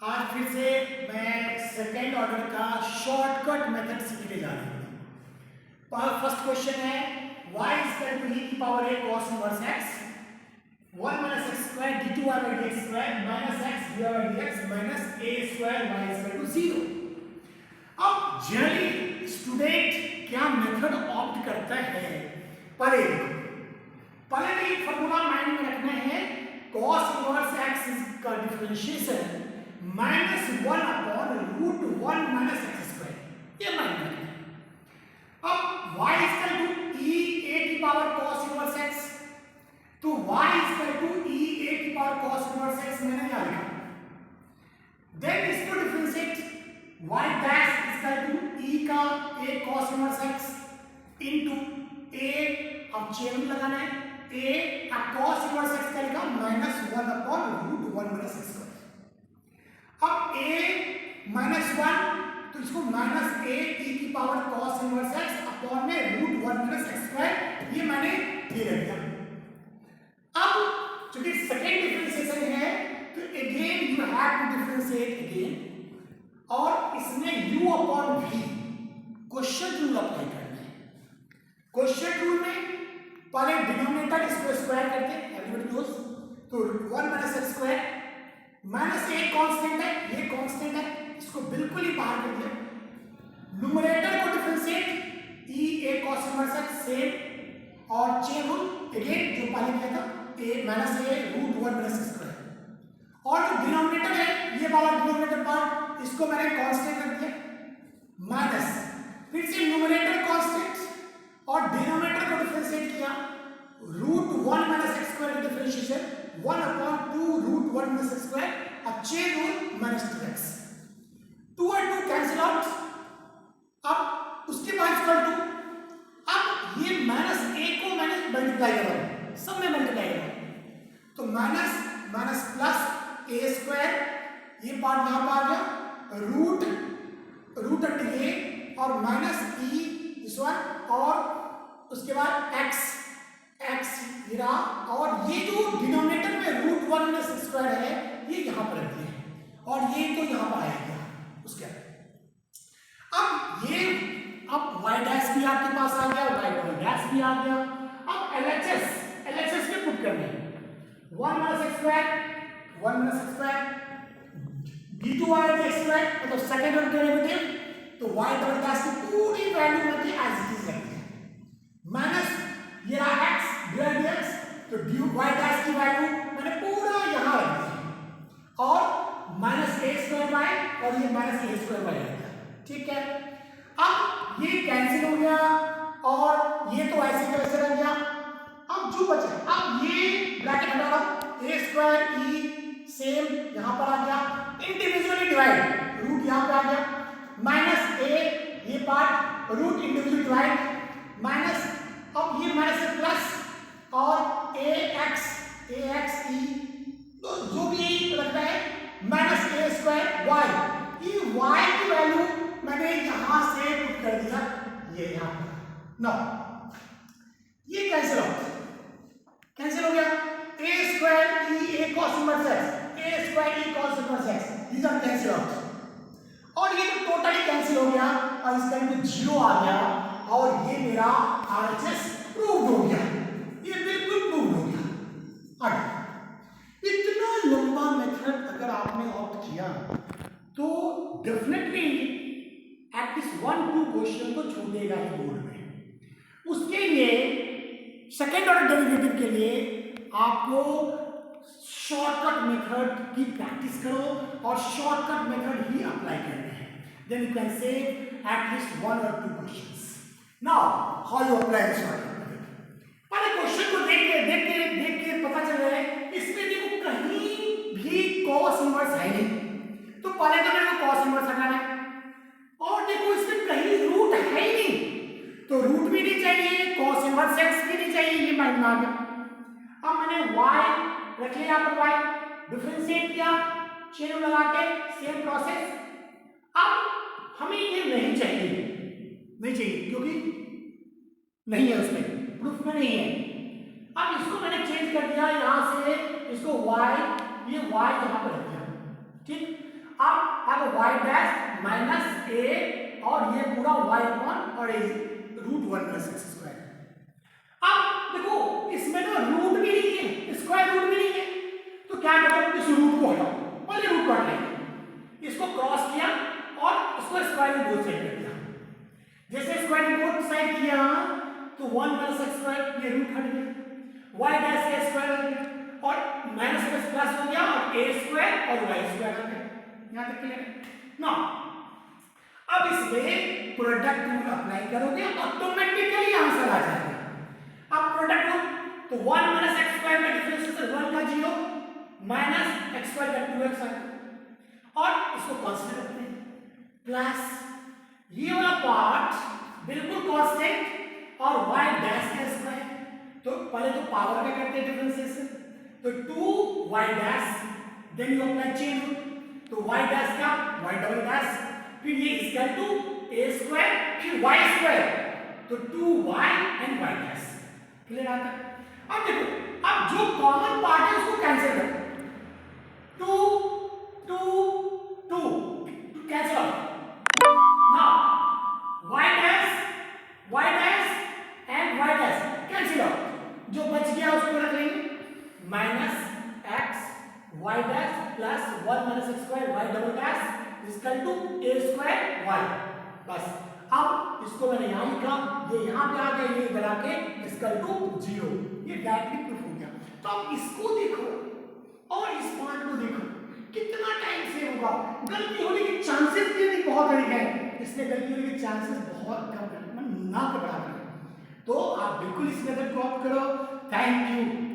आज फिर से मैं सेकेंड ऑर्डर का शॉर्टकट मेथड सीखने जा रहा हूँ। फर्स्ट क्वेश्चन है y इक्वल टू e की power a cos inverse x 1 minus x square d two y by d x square minus x d y by d x minus a square y equal to 0। अब generally student क्या method opt करता है? पहले एक formula mind में रखना है, cos inverse x का differentiation minus 1 upon root 1 minus x square, ये माइंड रखना है। अब y equal to e a की पावर cos इनवर्स x, तो y equal to e a की पावर cos इनवर्स x मैंने क्या लिखा, देन इसको differentiate y dash equal to e का a cos inverse x into a, अब chain लगाना है, a अब cos इनवर्स x का लिखा minus 1 upon root 1 minus x square. अब a माइनस 1 तो इसको माइनस a e की power cos inverse x upon में रूट 1 माइनस एक्स स्क्वायर, ये मैंने ये रख दिया। अब चूंकि सेकेंड डिफरेंशिएशन है तो again you have to differentiate again, और इसमें u upon v quotient rule apply करना है। क्वोशिएंट रूल में पहले डिनोमिनेटर इसको स्क्वायर करते हैं, एवरीबॉडी नोस, तो 1 minus x square minus a constant है, ये कांस्टेंट है, इसको बिल्कुल ही बाहर कर दिया। न्यूमरेटर को differentiate e a cos inverse x same, और चेन रूल अगेन जो पहले किया था a minus a root 1 minus x square, और जो डिनोमिनेटर है ये वाला डिनोमिनेटर पार्ट इसको मैंने कांस्टेंट कर दिया माइनस, फिर से न्यूमरेटर कांस्टेंट और डिनोमिनेटर को डिफरेंशिएट किया, रूट 1 माइनस एक्स स्क्वायर का differentiation 1 upon 2 root 1 minus x square, अब चेन रूल माइनस 2x, 2 और 2 कैंसिल आउट। अब उसके बाद इक्वल टू, अब ये माइनस a को मैंने मल्टीप्लाई कर रहा हूं, सब में मल्टीप्लाई कर रहा हूं, तो minus minus plus a square, ये पार्ट यहां पर आ गया, रूट अंडर a और माइनस e दिस वन, और उसके बाद x ये रहा, और ये जो डिनोमिनेटर में रूट 1 माइनस एक्स स्क्वायर है ये यहां पर रख दिया, और ये तो यहां पर आएगा उसके अब ये, अब y डैश भी आपके पास आ गया, y डैश भी आ गया। अब LHS में पुट करना है, 1 minus x square d2y x square, मतलब सेकंड ऑर्डर डेरिवेटिव, तो y डबल डैश की पूरी वैल्यू होती है एज इट इज रखते हैं, माइनस ये रहा x dx, तो dy डैश की वैल्यू मैंने पूरा यहां रख दिया, और माइनस a स्क्वायर y, और ये माइनस a स्क्वायर y आ गया, ठीक है। अब ये कैंसिल हो गया, और ये तो ऐसे का ऐसे रह गया। अब जो बचा, अब ये ब्रैकेट हटा दो, a स्क्वायर e सेम यहां पर आ गया, इंडिविजुअली डिवाइड, रूट यहां पे आ गया, माइनस a ये part root individually divide minus, अब ये माइनस से प्लस, और ax e तो जो भी लगता है माइनस a स्क्वायर y, ये y की वैल्यू मैंने यहां से पुट कर दिया, ये यहां पर नो, ये कैंसिल हो गया, a square e a cos inverse x, a square e cos inverse x, these are cancel out, और ये तो टोटली कैंसिल हो गया, और इसका इनटू 0 आ गया, और ये मेरा RHS प्रूव हो गया, ये बिल्कुल प्रूव हो गया। आगे इतना लंबा मेथड अगर आपने ऑप्ट किया तो डेफिनेटली एटलीस्ट 1-2 क्वेश्चन तो छूटेगा ही बोर्ड में। उसके लिए सेकेंड ऑर्डर डेरिवेटिव के लिए आपको शॉर्टकट मेथड की प्रैक्टिस करो, और शॉर्टकट मेथड ही अप्लाई करना है, then you can save at least 1 or 2 questions. Now how you apply this shortcut method, पहले क्वेश्चन को देख के पता चल रहा है इसमें देखो कहीं भी cos इनवर्स है नहीं, तो पहले तो मेरे को cos इनवर्स हटाना है, और देखो इसमें कहीं रूट है ही नहीं, तो रूट भी नहीं चाहिए, cos इनवर्स x भी नहीं चाहिए, ये माइंड में आ गया। अब मैंने y रख लिया, पर y डिफरेंशिएट किया, चेन लगा के सेम प्रोसेस। अब हमें ये नहीं चाहिए क्योंकि नहीं है, उसमें प्रूफ में नहीं है। अब इसको मैंने चेंज कर दिया, यहां से इसको y, ये y यहां पर रख दिया, ठीक। अब आगे y डैश माइनस a और ये पूरा y अपॉन और a root 1 plus x square. अब देखो इसमें ना रूट भी नहीं है, स्क्वायर रूट भी नहीं है, तो क्या करो इस रूट को हटाओ, पहले रूट को हटाएंगे, इसको क्रॉस किया और इसको स्क्वायर में बोथ साइड कर दिया। जैसे स्क्वायर में बोथ साइड किया तो 1 प्लस एक्स स्क्वायर, ये रूट हट गया, y डैश का स्क्वायर हो गया और माइनस प्लस प्लस हो गया और a स्क्वायर और y स्क्वायर आ गया। यहां तक क्लियर है ना? अब इसमें प्रोडक्ट रूल अप्लाई करोगे ऑटोमेटिकली आंसर आ जाएगा। अब प्रोडक्ट रूल तो 1 माइनस एक्स स्क्वायर का डिफरेंशिएशन 1 का 0 माइनस एक्स स्क्वायर का 2x आएगा और इसको कांस्टेंट रखते हैं प्लस ये वाला पार्ट बिल्कुल कांस्टेंट और y डैश का स्क्वायर। तो पहले तो पावर का करते हैं डिफरेंशिएशन, तो 2y dash then you apply chain rule, तो y डैश का y डबल डैश फिर ये इक्वल टू a स्क्वायर फिर y स्क्वायर, तो 2y and y dash. Clear आता है? अब देखो अब जो कॉमन पार्ट है उसको कैंसिल करो, 2 2 2 cancel out. Now y dash and y dash cancel out, जो बच गया उसको रख लेंगे minus x y dash plus 1 minus x square y double dash equal to a square y। बस अब इसको मैंने यहां लिखा, ये यहां पे आ गया, ये इधर आके इक्वल टू 0, ये डायरेक्टली प्रूफ हो गया। तो अब इसको देखो और इस पार्ट को देखो कितना टाइम सेव होगा, गलती होने के चांसेस भी बहुत बड़े हैं, इसलिए गलती होने के चांसेस बहुत कम है, ना के बराबर है। तो आप बिल्कुल इस मेथड को ऑप्ट करो। Thank you.